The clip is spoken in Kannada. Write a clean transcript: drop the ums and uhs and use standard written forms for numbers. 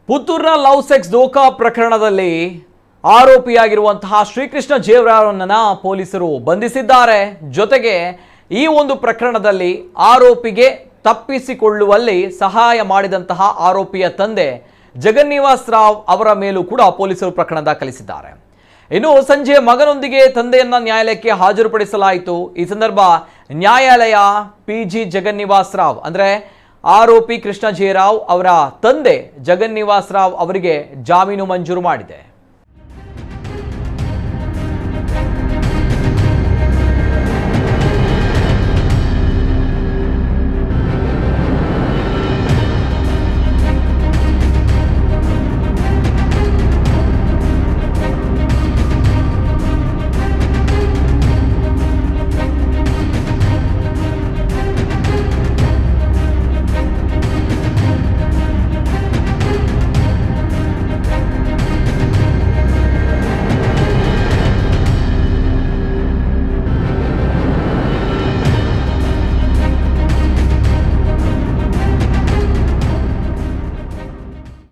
ಪುತ್ತೂರಿನ ಲವ್ ಸೆಕ್ಸ್ ದೋಖಾ ಪ್ರಕರಣದಲ್ಲಿ ಆರೋಪಿಯಾಗಿರುವಂತಹ ಶ್ರೀಕೃಷ್ಣ ಜೇವರಾರನ್ನ ಪೊಲೀಸರು ಬಂಧಿಸಿದ್ದಾರೆ. ಜೊತೆಗೆ ಈ ಒಂದು ಪ್ರಕರಣದಲ್ಲಿ ಆರೋಪಿಗೆ ತಪ್ಪಿಸಿಕೊಳ್ಳುವಲ್ಲಿ ಸಹಾಯ ಮಾಡಿದಂತಹ ಆರೋಪಿಯ ತಂದೆ ಜಗನ್ನಿವಾಸ್ ರಾವ್ ಅವರ ಮೇಲೂ ಕೂಡ ಪೊಲೀಸರು ಪ್ರಕರಣ ದಾಖಲಿಸಿದ್ದಾರೆ. ಇನ್ನು ಸಂಜೆ ಮಗನೊಂದಿಗೆ ತಂದೆಯನ್ನ ನ್ಯಾಯಾಲಯಕ್ಕೆ ಹಾಜರುಪಡಿಸಲಾಯಿತು. ಈ ಸಂದರ್ಭ ನ್ಯಾಯಾಲಯ ಪಿಜಿ ಜಗನ್ನಿವಾಸ್ ರಾವ್ ಅಂದ್ರೆ ಆರೋಪಿ ಕೃಷ್ಣ ಜೇರಾವ್ ಅವರ ತಂದೆ ಜಗನ್ನಿವಾಸ್ ರಾವ್ ಅವರಿಗೆ ಜಾಮೀನು ಮಂಜೂರು ಮಾಡಿದೆ.